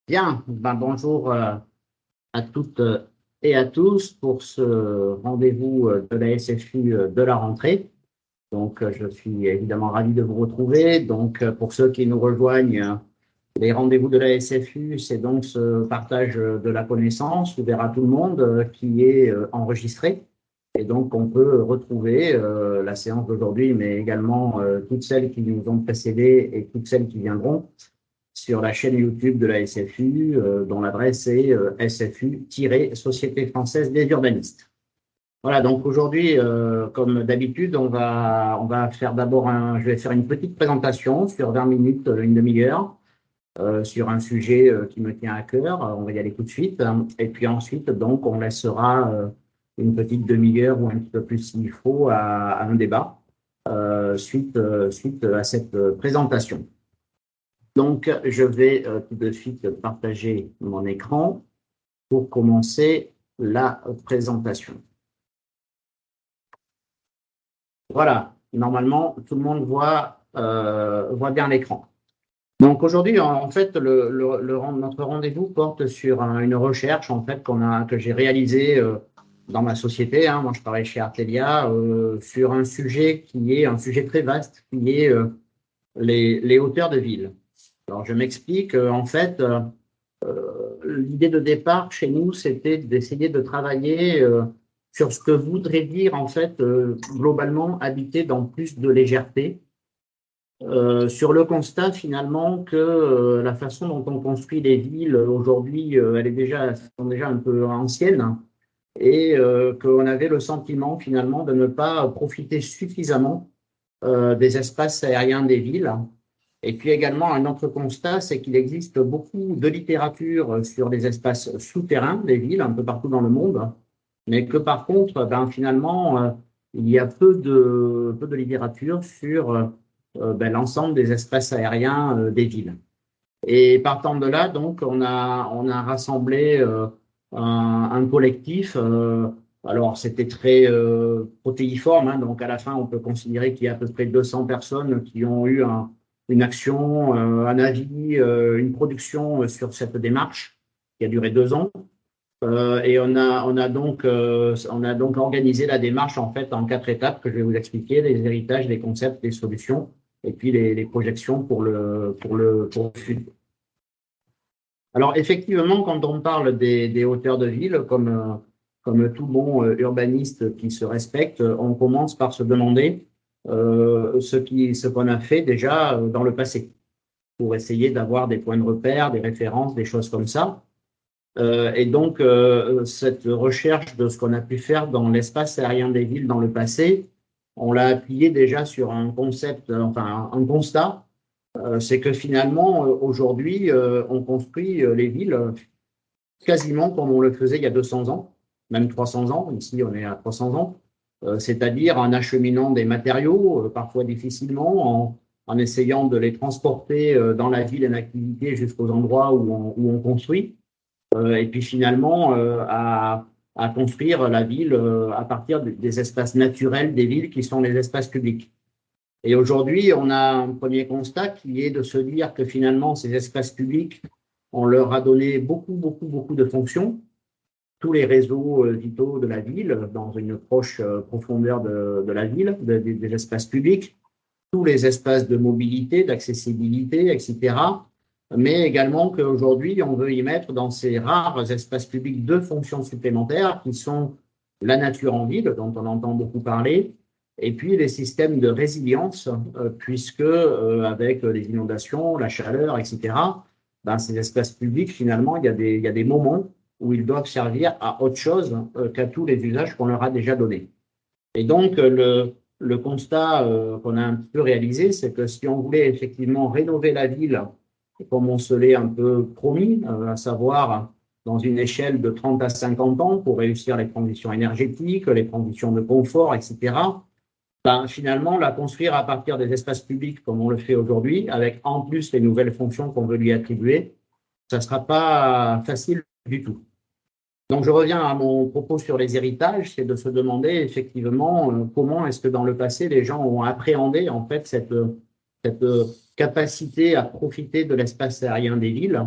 Bien, bonjour à toutes et à tous pour ce rendez-vous de la SFU de la rentrée. Donc, je suis évidemment ravi de vous retrouver. Donc, pour ceux qui nous rejoignent, les rendez-vous de la SFU, c'est donc ce partage de la connaissance ouvert à tout le monde qui est enregistré. Et donc, on peut retrouver la séance d'aujourd'hui, mais également toutes celles qui nous ont précédées et toutes celles qui viendront sur la chaîne YouTube de la SFU, dont l'adresse est SFU-Société française des urbanistes. Voilà, donc aujourd'hui, comme d'habitude, on va faire d'abord je vais faire une petite présentation sur 20 minutes, une demi-heure, sur un sujet qui me tient à cœur. On va y aller tout de suite. Et puis ensuite, donc, on laissera une petite demi-heure ou un petit peu plus s'il faut à un débat suite à cette présentation. Donc, je vais tout de suite partager mon écran pour commencer la présentation. Voilà, normalement, tout le monde voit bien l'écran. Donc, aujourd'hui, en fait, notre rendez-vous porte sur une recherche en fait, que j'ai réalisée dans ma société. Moi, je travaille chez Artelia sur un sujet qui est un sujet très vaste, qui est les hauteurs de ville. Alors, je m'explique. En fait, l'idée de départ chez nous, c'était d'essayer de travailler sur ce que voudrait dire, en fait, globalement, habiter dans plus de légèreté. Sur le constat, finalement, que la façon dont on construit les villes aujourd'hui, elles sont déjà un peu anciennes et qu'on avait le sentiment, finalement, de ne pas profiter suffisamment des espaces aériens des villes. Et puis également, un autre constat, c'est qu'il existe beaucoup de littérature sur les espaces souterrains des villes, un peu partout dans le monde, mais que par contre, finalement, il y a peu de littérature sur l'ensemble des espaces aériens des villes. Et partant de là, donc, on a rassemblé un collectif. Alors, c'était très protéiforme, donc à la fin, on peut considérer qu'il y a à peu près 200 personnes qui ont eu une action, un avis, une production sur cette démarche qui a duré 2 ans. Et on a donc organisé la démarche en fait en 4 étapes que je vais vous expliquer: les héritages, les concepts, les solutions, et puis les projections pour le futur. Alors effectivement, quand on parle des hauteurs de ville, comme tout bon urbaniste qui se respecte, on commence par se demander ce qu'on a fait déjà dans le passé, pour essayer d'avoir des points de repère, des références, des choses comme ça. Et donc, cette recherche de ce qu'on a pu faire dans l'espace aérien des villes dans le passé, on l'a appuyé déjà sur un concept, enfin un constat, c'est que finalement, aujourd'hui, on construit les villes quasiment comme on le faisait il y a 200 ans, même 300 ans. Ici, on est à 300 ans, c'est-à-dire en acheminant des matériaux, parfois difficilement, en essayant de les transporter dans la ville en activité jusqu'aux endroits où on construit. Et puis finalement à construire la ville à partir des espaces naturels des villes qui sont les espaces publics. Et aujourd'hui, on a un premier constat qui est de se dire que finalement, ces espaces publics, on leur a donné beaucoup, beaucoup, beaucoup de fonctions, tous les réseaux vitaux de la ville, dans une proche profondeur de la ville, des espaces publics, tous les espaces de mobilité, d'accessibilité, etc. Mais également qu'aujourd'hui, on veut y mettre dans ces rares espaces publics 2 fonctions supplémentaires qui sont la nature en ville, dont on entend beaucoup parler, et puis les systèmes de résilience, puisque avec les inondations, la chaleur, etc., dans ces espaces publics, finalement, il y a des moments où ils doivent servir à autre chose qu'à tous les usages qu'on leur a déjà donnés. Et donc, le constat qu'on a un petit peu réalisé, c'est que si on voulait effectivement rénover la ville, comme on se l'est un peu promis, à savoir dans une échelle de 30 à 50 ans pour réussir les transitions énergétiques, les transitions de confort, etc., finalement, la construire à partir des espaces publics comme on le fait aujourd'hui, avec en plus les nouvelles fonctions qu'on veut lui attribuer, ça ne sera pas facile du tout. Donc, je reviens à mon propos sur les héritages, c'est de se demander effectivement comment est-ce que dans le passé, les gens ont appréhendé en fait cette capacité à profiter de l'espace aérien des villes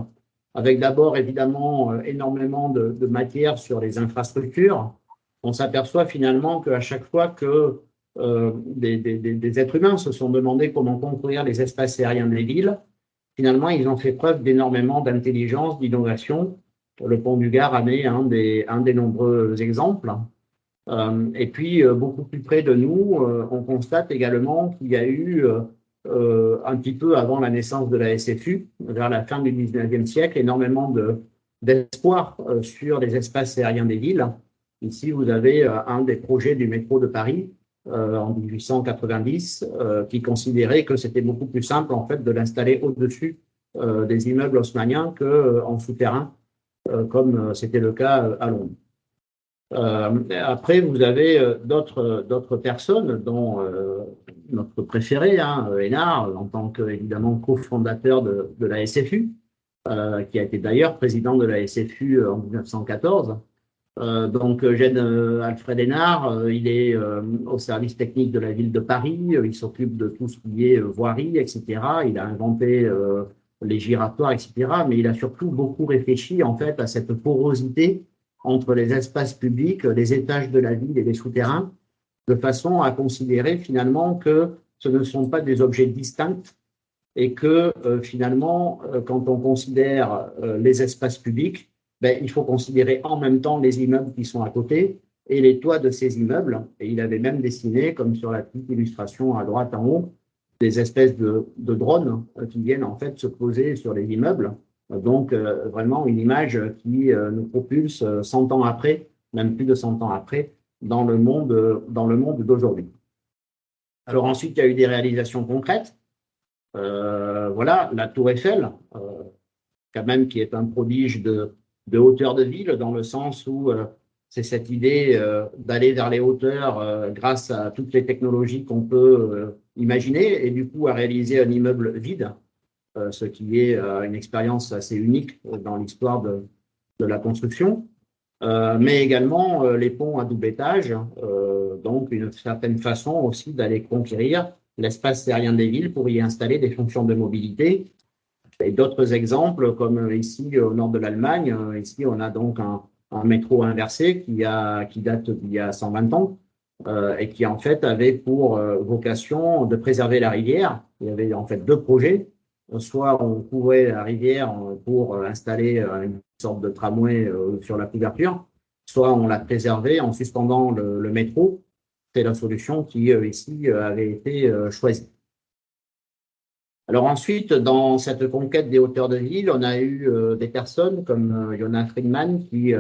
avec d'abord évidemment énormément de matière sur les infrastructures. On s'aperçoit finalement qu'à chaque fois que des êtres humains se sont demandé comment construire les espaces aériens des villes, finalement, ils ont fait preuve d'énormément d'intelligence, d'innovation. Le pont du Gard en est un des nombreux exemples. Et puis, beaucoup plus près de nous, on constate également qu'il y a eu, un petit peu avant la naissance de la SFU, vers la fin du 19e siècle, énormément d'espoir sur les espaces aériens des villes. Ici, vous avez un des projets du métro de Paris en 1890 qui considérait que c'était beaucoup plus simple en fait de l'installer au-dessus des immeubles haussmanniens qu'en souterrain, comme c'était le cas à Londres. Après, vous avez d'autres personnes, dont notre préféré, Hénard, en tant qu'évidemment cofondateur de la SFU, qui a été d'ailleurs président de la SFU en 1914. Donc, Eugène Alfred Hénard, il est au service technique de la ville de Paris, il s'occupe de tout ce qui est voirie, etc. Il a inventé les giratoires, etc. Mais il a surtout beaucoup réfléchi en fait à cette porosité entre les espaces publics, les étages de la ville et les souterrains, de façon à considérer finalement que ce ne sont pas des objets distincts et que finalement, quand on considère les espaces publics, ben, il faut considérer en même temps les immeubles qui sont à côté et les toits de ces immeubles. Et il avait même dessiné, comme sur la petite illustration à droite en haut, des espèces de drones qui viennent en fait se poser sur les immeubles. Donc, vraiment une image qui nous propulse 100 ans après, même plus de 100 ans après, dans le monde d'aujourd'hui. Alors ensuite, il y a eu des réalisations concrètes. Voilà, la Tour Eiffel, quand même, qui est un prodige de hauteur de ville, dans le sens où c'est cette idée d'aller vers les hauteurs grâce à toutes les technologies qu'on peut imaginer, et du coup à réaliser un immeuble vide, ce qui est une expérience assez unique dans l'histoire de la construction. Mais également les ponts à double étage, donc une certaine façon aussi d'aller conquérir l'espace aérien des villes pour y installer des fonctions de mobilité. Et d'autres exemples, comme ici au nord de l'Allemagne, ici on a donc un métro inversé qui date d'il y a 120 ans et qui en fait avait pour vocation de préserver la rivière. Il y avait en fait deux projets. Soit on couvrait la rivière pour installer une sorte de tramway sur la couverture, soit on l'a préservée en suspendant le métro. C'est la solution qui ici avait été choisie. Alors ensuite, dans cette conquête des hauteurs de ville, on a eu des personnes comme Jonas Friedman qui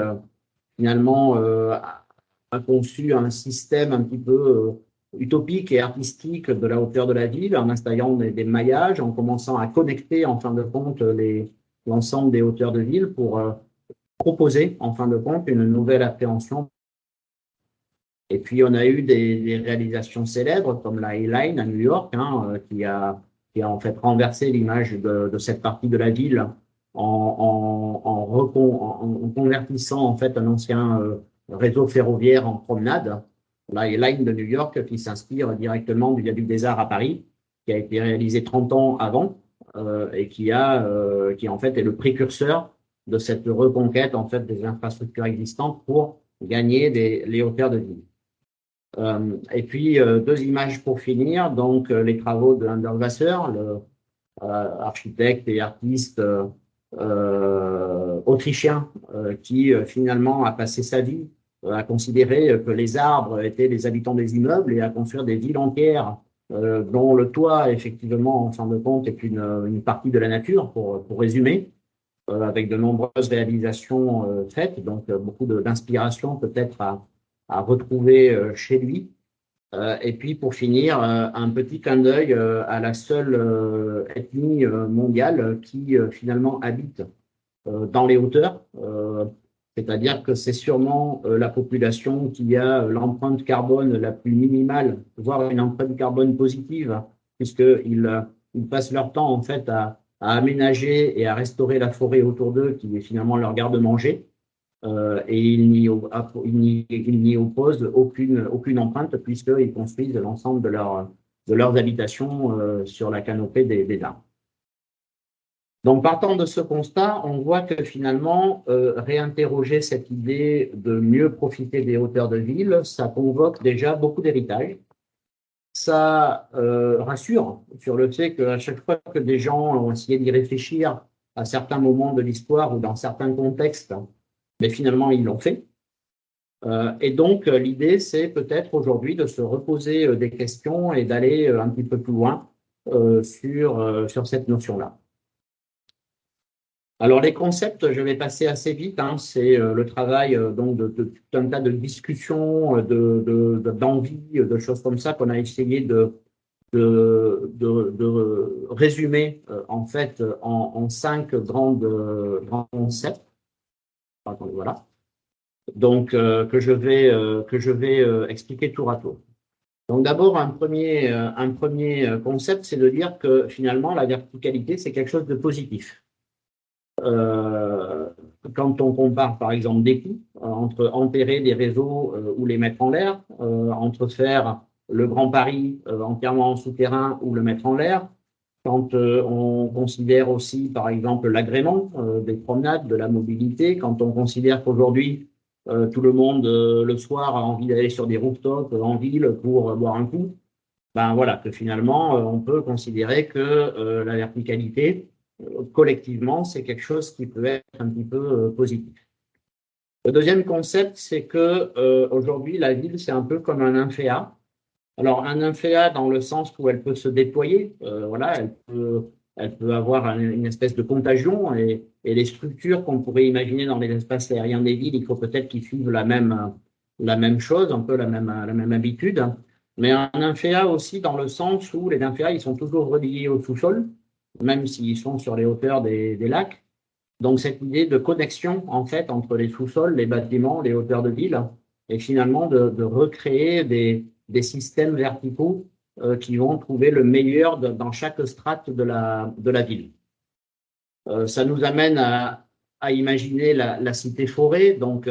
finalement a conçu un système un petit peu utopique et artistique de la hauteur de la ville en installant des maillages, en commençant à connecter en fin de compte l'ensemble des hauteurs de ville pour proposer en fin de compte une nouvelle appréhension. Et puis on a eu des réalisations célèbres comme la A-Line à New York, qui a en fait renversé l'image de cette partie de la ville en convertissant en fait un ancien réseau ferroviaire en promenade. La A-Line de New York qui s'inspire directement du viaduc des Arts à Paris, qui a été réalisé 30 ans avant et qui en fait est le précurseur de cette reconquête en fait des infrastructures existantes pour gagner les hauteurs de ville. Et puis, deux images pour finir. Donc, les travaux de Hundertwasser, le architecte et artiste autrichien qui finalement a passé sa vie à considérer que les arbres étaient les habitants des immeubles et à construire des villes entières dont le toit, effectivement, en fin de compte, est une partie de la nature, pour résumer, avec de nombreuses réalisations faites, donc beaucoup d'inspiration peut-être à retrouver chez lui. Et puis pour finir, un petit clin d'œil à la seule ethnie mondiale qui finalement habite dans les hauteurs. C'est-à-dire que c'est sûrement la population qui a l'empreinte carbone la plus minimale, voire une empreinte carbone positive, puisqu'ils passent leur temps en fait à aménager et à restaurer la forêt autour d'eux, qui est finalement leur garde-manger. Et ils n'y opposent aucune empreinte puisqu'ils construisent l'ensemble de leurs habitations sur la canopée des arbres. Donc, partant de ce constat, on voit que finalement, réinterroger cette idée de mieux profiter des hauteurs de ville, ça convoque déjà beaucoup d'héritage. Ça rassure sur le fait qu'à chaque fois que des gens ont essayé d'y réfléchir à certains moments de l'histoire ou dans certains contextes, mais finalement, ils l'ont fait. Et donc, l'idée, c'est peut-être aujourd'hui de se reposer des questions et d'aller un petit peu plus loin sur cette notion-là. Alors, les concepts, je vais passer assez vite. C'est le travail donc de tout un tas de discussions, d'envies, de choses comme ça qu'on a essayé de résumer en fait en 5 grands concepts. Attendez, voilà. Donc, que je vais expliquer tour à tour. Donc, d'abord, un premier concept, c'est de dire que finalement, la verticalité, c'est quelque chose de positif. Quand on compare, par exemple, des coûts entre enterrer des réseaux ou les mettre en l'air, entre faire le Grand Paris entièrement en souterrain ou le mettre en l'air, quand on considère aussi, par exemple, l'agrément des promenades, de la mobilité, quand on considère qu'aujourd'hui, tout le monde, le soir, a envie d'aller sur des rooftops en ville pour boire un coup, ben voilà, que finalement, on peut considérer que la verticalité, collectivement, c'est quelque chose qui peut être un petit peu positif. Le deuxième concept, c'est que aujourd'hui, la ville, c'est un peu comme un nymphéa. Alors, un nymphéa dans le sens où elle peut se déployer, voilà, elle peut avoir une espèce de contagion et les structures qu'on pourrait imaginer dans les espaces aériens des villes, il faut peut-être qu'ils suivent la même chose, un peu la même habitude. Mais un nymphéa aussi dans le sens où les nymphéas, ils sont toujours reliés au sous-sol, même s'ils sont sur les hauteurs des lacs. Donc, cette idée de connexion, en fait, entre les sous-sols, les bâtiments, les hauteurs de ville, et finalement de recréer des systèmes verticaux qui vont trouver le meilleur dans chaque strate de la ville. Ça nous amène à imaginer la cité-forêt. Donc,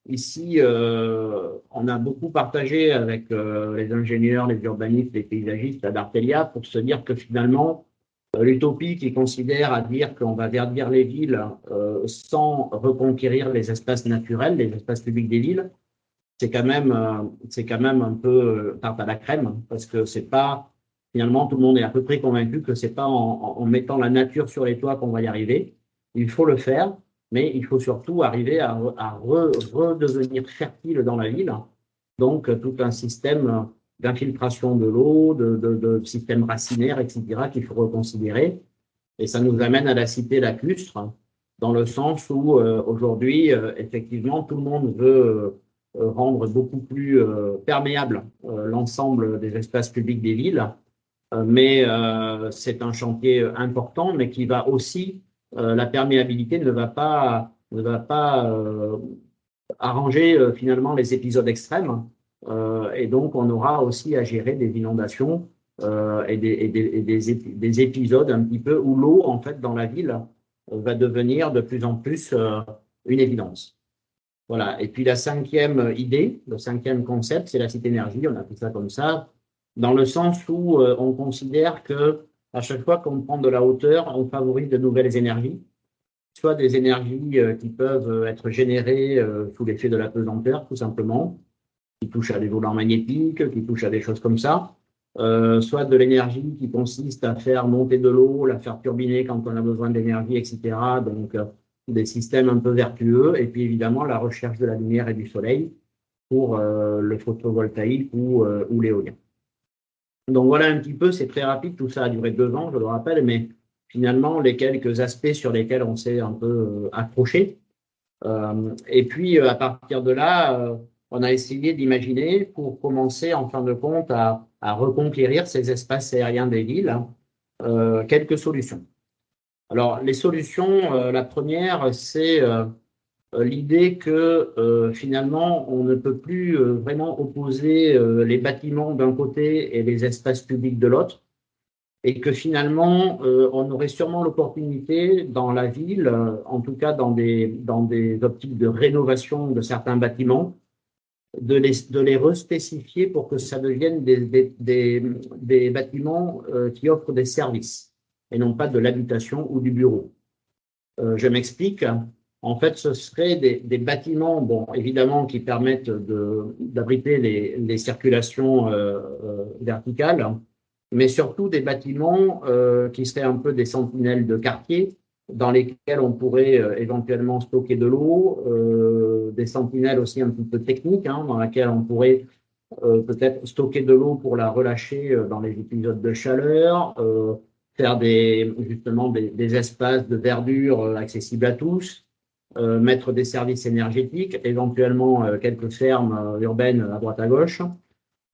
ici, on a beaucoup partagé avec les ingénieurs, les urbanistes, les paysagistes à Dartelia pour se dire que finalement, l'utopie qui considère à dire qu'on va verdir les villes sans reconquérir les espaces naturels, les espaces publics des villes, c'est quand même un peu tarte à la crème, parce que c'est pas, finalement, tout le monde est à peu près convaincu que c'est pas en mettant la nature sur les toits qu'on va y arriver. Il faut le faire, mais il faut surtout arriver à redevenir fertile dans la ville. Donc, tout un système d'infiltration de l'eau, de système racinaire, etc., qu'il faut reconsidérer. Et ça nous amène à la cité lacustre, dans le sens où aujourd'hui, effectivement, tout le monde veut rendre beaucoup plus perméable l'ensemble des espaces publics des villes. Mais c'est un chantier important, mais qui va aussi, la perméabilité ne va pas arranger finalement les épisodes extrêmes. Et donc, on aura aussi à gérer des inondations et des épisodes un petit peu où l'eau, en fait, dans la ville, va devenir de plus en plus une évidence. Voilà. Et puis la cinquième idée, le cinquième concept, c'est la cité énergie. On appelle ça comme ça, dans le sens où on considère que à chaque fois qu'on prend de la hauteur, on favorise de nouvelles énergies, soit des énergies qui peuvent être générées sous l'effet de la pesanteur, tout simplement, qui touchent à des volants magnétiques, qui touchent à des choses comme ça, soit de l'énergie qui consiste à faire monter de l'eau, la faire turbiner quand on a besoin d'énergie, etc. Donc, des systèmes un peu vertueux, et puis évidemment la recherche de la lumière et du soleil pour le photovoltaïque ou l'éolien. Donc voilà un petit peu, c'est très rapide, tout ça a duré 2 ans, je le rappelle, mais finalement les quelques aspects sur lesquels on s'est un peu accroché. Et puis à partir de là, on a essayé d'imaginer pour commencer en fin de compte à reconquérir ces espaces aériens des villes, quelques solutions. Alors les solutions, la première, c'est l'idée que finalement, on ne peut plus vraiment opposer les bâtiments d'un côté et les espaces publics de l'autre, et que finalement, on aurait sûrement l'opportunité dans la ville, en tout cas dans des optiques de rénovation de certains bâtiments, de les respécifier pour que ça devienne des bâtiments qui offrent des services. et non pas de l'habitation ou du bureau. Je m'explique. En fait, ce seraient des bâtiments, bon, évidemment, qui permettent d'abriter les circulations verticales, mais surtout des bâtiments qui seraient un peu des sentinelles de quartier, dans lesquels on pourrait éventuellement stocker de l'eau, des sentinelles aussi un petit peu techniques, hein, dans lesquelles on pourrait peut-être stocker de l'eau pour la relâcher dans les épisodes de chaleur, faire justement des espaces de verdure accessibles à tous, mettre des services énergétiques, éventuellement quelques fermes urbaines à droite à gauche.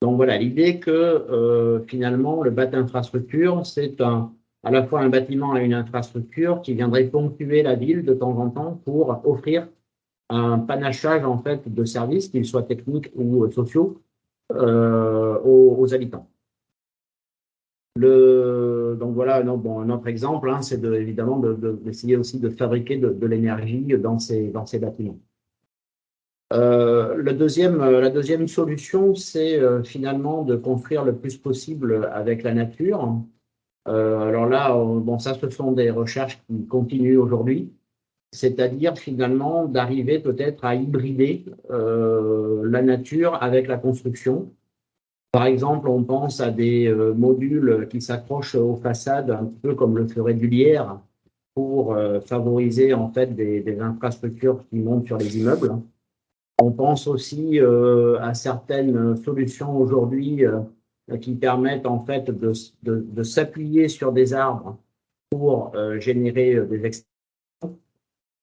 Donc voilà, l'idée que finalement le BAT infrastructure, c'est à la fois un bâtiment et une infrastructure qui viendrait ponctuer la ville de temps en temps pour offrir un panachage en fait de services, qu'ils soient techniques ou sociaux, aux habitants. Donc voilà un autre exemple, hein, c'est évidemment d'essayer aussi de fabriquer de l'énergie dans ces bâtiments. La deuxième solution, c'est finalement de construire le plus possible avec la nature. Alors là, ça, ce sont des recherches qui continuent aujourd'hui, c'est-à-dire finalement d'arriver peut-être à hybrider la nature avec la construction. Par exemple, on pense à des modules qui s'accrochent aux façades, un peu comme le ferait du lierre, pour favoriser en fait des infrastructures qui montent sur les immeubles. On pense aussi à certaines solutions aujourd'hui qui permettent en fait de s'appuyer sur des arbres pour générer des extractions.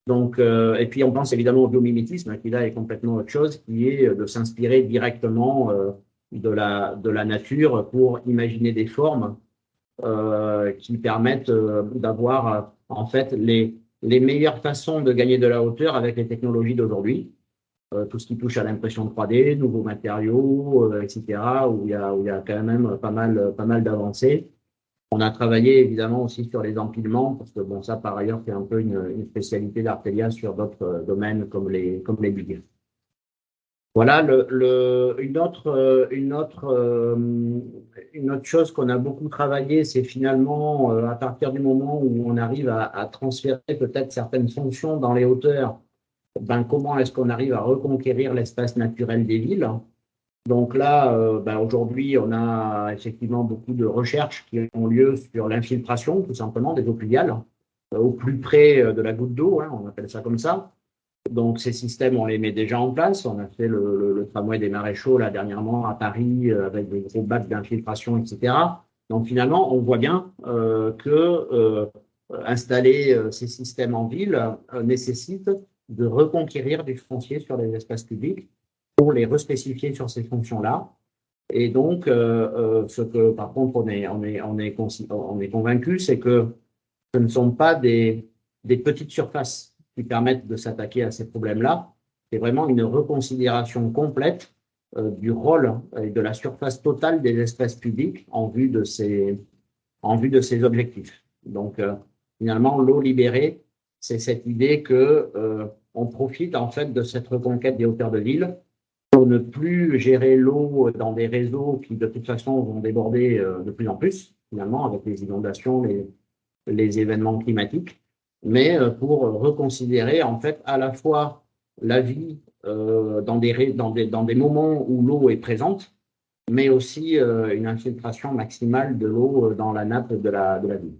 Donc, et puis on pense évidemment au biomimétisme, qui là est complètement autre chose, qui est de s'inspirer directement de la nature pour imaginer des formes qui permettent d'avoir en fait les meilleures façons de gagner de la hauteur avec les technologies d'aujourd'hui. Tout ce qui touche à l'impression 3D, nouveaux matériaux, etc., où il y a quand même pas mal d'avancées. On a travaillé évidemment aussi sur les empilements, parce que bon, ça par ailleurs c'est un peu une spécialité d'Artelia sur d'autres domaines comme les bigues. Voilà, une autre chose qu'on a beaucoup travaillé, c'est finalement à partir du moment où on arrive à transférer peut-être certaines fonctions dans les hauteurs, comment est-ce qu'on arrive à reconquérir l'espace naturel des villes. Donc là, aujourd'hui, on a effectivement beaucoup de recherches qui ont lieu sur l'infiltration, tout simplement, des eaux pluviales, au plus près de la goutte d'eau, hein, on appelle ça comme ça. Donc ces systèmes, on les met déjà en place. On a fait le tramway des Maréchaux là dernièrement à Paris avec des gros bacs d'infiltration, etc. Donc finalement, on voit bien que installer ces systèmes en ville nécessite de reconquérir du foncier sur les espaces publics pour les respécifier sur ces fonctions-là. Et donc, ce que par contre on est convaincu, c'est que ce ne sont pas des petites surfaces qui permettent de s'attaquer à ces problèmes-là. C'est vraiment une reconsidération complète du rôle et de la surface totale des espaces publics en vue de ces objectifs. Donc, finalement, l'eau libérée, c'est cette idée que on profite en fait de cette reconquête des hauteurs de ville pour ne plus gérer l'eau dans des réseaux qui de toute façon vont déborder de plus en plus, finalement, avec les inondations, les événements climatiques, mais pour reconsidérer en fait à la fois la vie dans des moments où l'eau est présente, mais aussi une infiltration maximale de l'eau dans la nappe de la ville.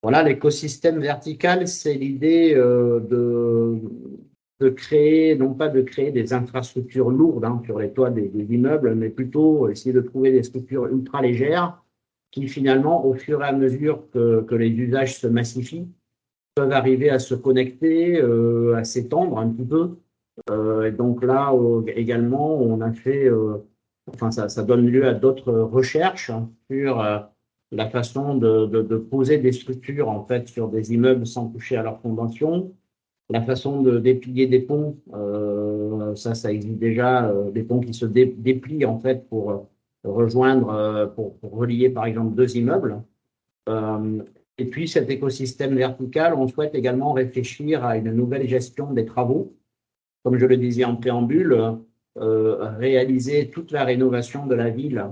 Voilà, l'écosystème vertical, c'est l'idée de créer, non pas de créer des infrastructures lourdes sur les toits des immeubles, mais plutôt essayer de trouver des structures ultra légères qui finalement, au fur et à mesure que les usages se massifient, peuvent arriver à se connecter, à s'étendre un petit peu. Et donc là, également, on a fait, ça donne lieu à d'autres recherches sur la façon de poser des structures en fait sur des immeubles sans toucher à leur fondation, la façon de déplier des ponts, ça existe déjà, des ponts qui se déplient en fait pour rejoindre, pour relier par exemple deux immeubles. Et puis cet écosystème vertical, on souhaite également réfléchir à une nouvelle gestion des travaux. Comme je le disais en préambule, réaliser toute la rénovation de la ville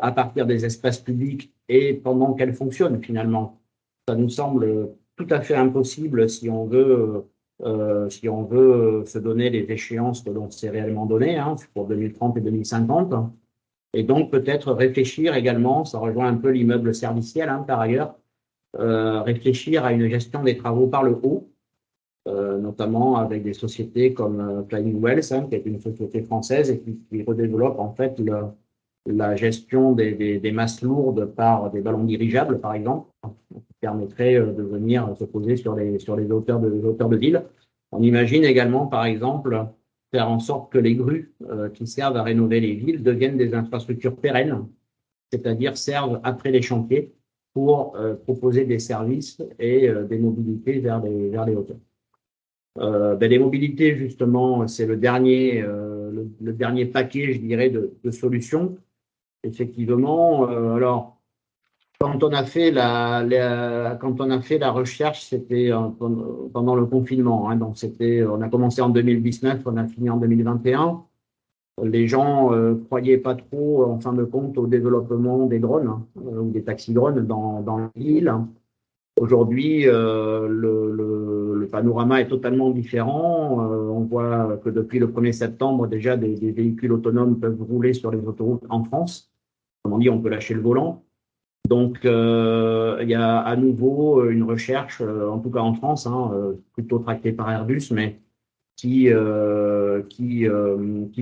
à partir des espaces publics et pendant qu'elle fonctionne finalement. Ça nous semble tout à fait impossible si on veut se donner les échéances que l'on s'est réellement données, hein, pour 2030 et 2050. Et donc peut-être réfléchir également, ça rejoint un peu l'immeuble serviciel, hein, par ailleurs, réfléchir à une gestion des travaux par le haut, notamment avec des sociétés comme Flying Wells, hein, qui est une société française et qui redéveloppe en fait la gestion des masses lourdes par des ballons dirigeables, par exemple, qui permettrait de venir se poser sur les hauteurs de ville. On imagine également, par exemple, faire en sorte que les grues qui servent à rénover les villes deviennent des infrastructures pérennes, c'est-à-dire servent après les chantiers pour proposer des services et des mobilités vers les hauteurs. Les mobilités, justement, c'est le dernier paquet, je dirais, de solutions. Effectivement, alors, quand on a fait la recherche, c'était pendant le confinement, hein, donc on a commencé en 2019, on a fini en 2021. Les gens croyaient pas trop, en fin de compte, au développement des drones, hein, ou des taxis-drones dans l'île. Aujourd'hui, le panorama est totalement différent. On voit que depuis le 1er septembre, déjà, des véhicules autonomes peuvent rouler sur les autoroutes en France. Comme on dit, on peut lâcher le volant. Donc, il y a à nouveau une recherche, en tout cas en France, hein, plutôt tractée par Airbus, mais qui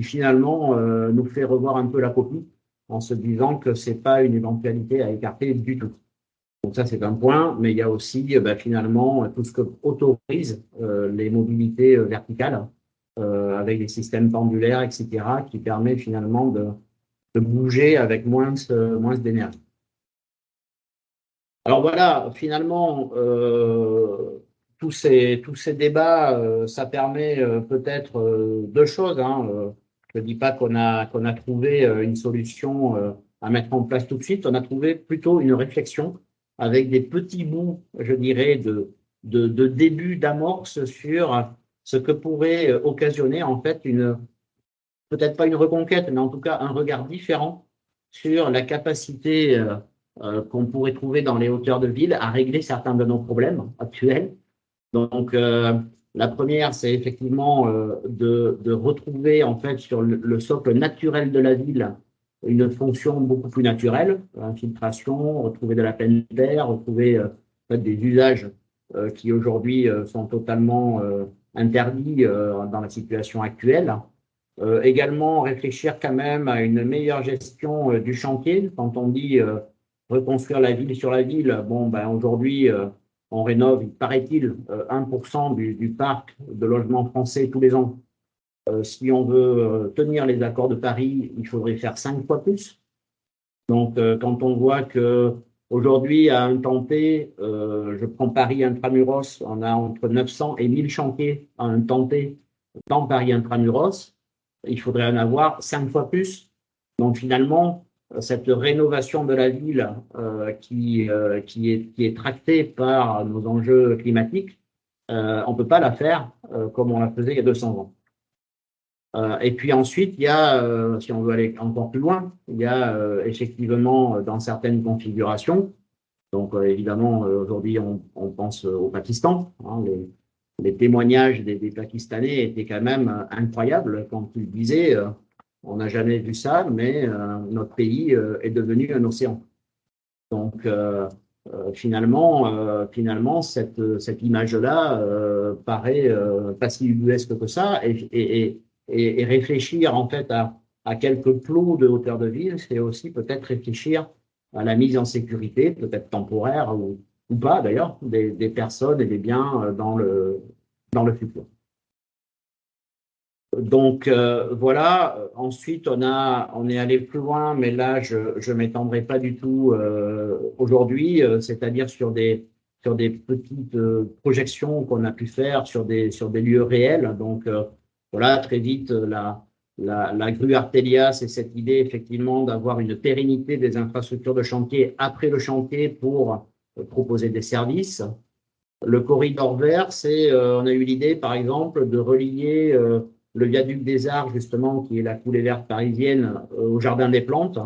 finalement nous fait revoir un peu la copie en se disant que c'est pas une éventualité à écarter du tout. Donc ça, c'est un point, mais il y a aussi finalement tout ce que autorise les mobilités verticales avec des systèmes pendulaires, etc., qui permet finalement de bouger avec moins d'énergie. Alors voilà, finalement, tous ces débats, ça permet peut-être deux choses, hein. Je ne dis pas qu'on a trouvé une solution à mettre en place tout de suite. On a trouvé plutôt une réflexion avec des petits bouts, je dirais, de début d'amorce sur ce que pourrait occasionner en fait peut-être pas une reconquête, mais en tout cas un regard différent sur la capacité qu'on pourrait trouver dans les hauteurs de ville à régler certains de nos problèmes actuels. Donc, la première, c'est effectivement de retrouver en fait sur le socle naturel de la ville une fonction beaucoup plus naturelle, infiltration, retrouver de la pleine terre, retrouver en fait, des usages qui aujourd'hui sont totalement interdits dans la situation actuelle. Également réfléchir quand même à une meilleure gestion du chantier. Quand on dit reconstruire la ville sur la ville, bon, ben aujourd'hui, on rénove, il paraît-il, 1% du parc de logements français tous les ans. Si on veut tenir les accords de Paris, il faudrait faire 5 fois plus. Donc, quand on voit que aujourd'hui, à un temps T, je prends Paris intramuros, on a entre 900 et 1000 chantiers à un temps T dans Paris intramuros. Il faudrait en avoir 5 fois plus. Donc finalement, cette rénovation de la ville qui est tractée par nos enjeux climatiques, on ne peut pas la faire comme on la faisait il y a 200 ans. Et puis ensuite, il y a, si on veut aller encore plus loin, il y a effectivement dans certaines configurations, donc évidemment aujourd'hui on pense au Pakistan, hein, les témoignages des Pakistanais étaient quand même incroyables quand ils disaient on n'a jamais vu ça, mais notre pays est devenu un océan. Donc finalement cette image-là paraît pas si ubuesque que ça et réfléchir en fait à quelques plots de hauteur de ville, c'est aussi peut-être réfléchir à la mise en sécurité, peut-être temporaire ou pas d'ailleurs, des personnes et des biens dans le futur. Donc voilà, ensuite on est allé plus loin, mais là je ne m'étendrai pas du tout aujourd'hui, c'est-à-dire sur des petites projections qu'on a pu faire sur des lieux réels. Donc voilà, très vite, la grue Artelia, c'est cette idée effectivement d'avoir une pérennité des infrastructures de chantier après le chantier pour proposer des services. Le corridor vert, on a eu l'idée, par exemple, de relier le viaduc des Arts, justement, qui est la coulée verte parisienne, au Jardin des Plantes,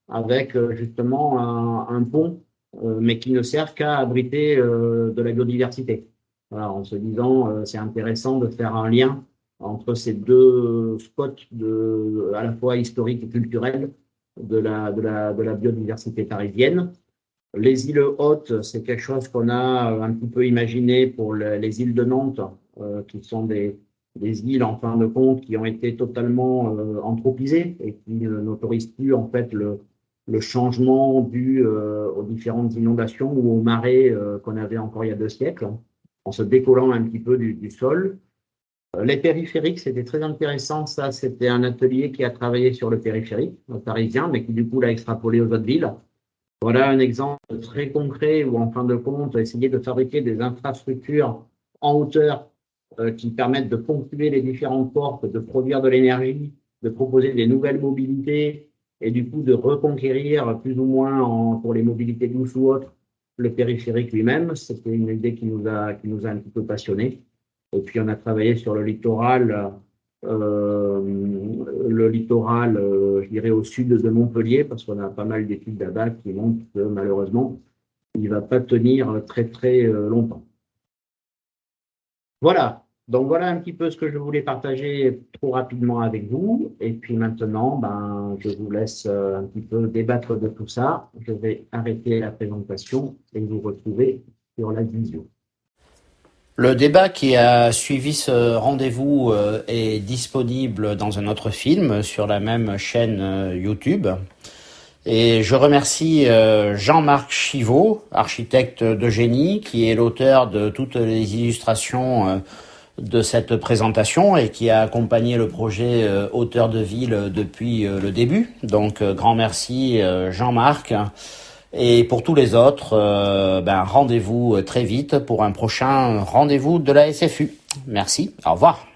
avec justement un pont, mais qui ne sert qu'à abriter de la biodiversité. Voilà, en se disant, c'est intéressant de faire un lien entre ces deux spots à la fois historiques et culturels de la biodiversité parisienne. Les îles hautes, c'est quelque chose qu'on a un petit peu imaginé pour les îles de Nantes, qui sont des îles, en fin de compte, qui ont été totalement anthropisées et qui n'autorisent plus, en fait, le changement dû aux différentes inondations ou aux marées qu'on avait encore il y a 2 siècles, en se décollant un petit peu du sol. Les périphériques, c'était très intéressant. Ça, c'était un atelier qui a travaillé sur le périphérique parisien, mais qui, du coup, l'a extrapolé aux autres villes. Voilà un exemple très concret où, en fin de compte, essayer de fabriquer des infrastructures en hauteur qui permettent de ponctuer les différentes portes, de produire de l'énergie, de proposer des nouvelles mobilités et du coup de reconquérir plus ou moins pour les mobilités douces ou autres le périphérique lui-même. C'était une idée qui nous a un petit peu passionnés. Et puis on a travaillé sur le littoral, je dirais au sud de Montpellier, parce qu'on a pas mal d'études là-bas qui montrent que malheureusement, il ne va pas tenir très très longtemps. Voilà, donc voilà un petit peu ce que je voulais partager trop rapidement avec vous. Et puis maintenant, je vous laisse un petit peu débattre de tout ça. Je vais arrêter la présentation et vous retrouver sur la visio. Le débat qui a suivi ce rendez-vous est disponible dans un autre film sur la même chaîne YouTube. Et je remercie Jean-Marc Chivot, architecte de génie, qui est l'auteur de toutes les illustrations de cette présentation et qui a accompagné le projet Hauteur de Ville depuis le début. Donc grand merci Jean-Marc. Et pour tous les autres, rendez-vous très vite pour un prochain rendez-vous de la SFU. Merci, au revoir.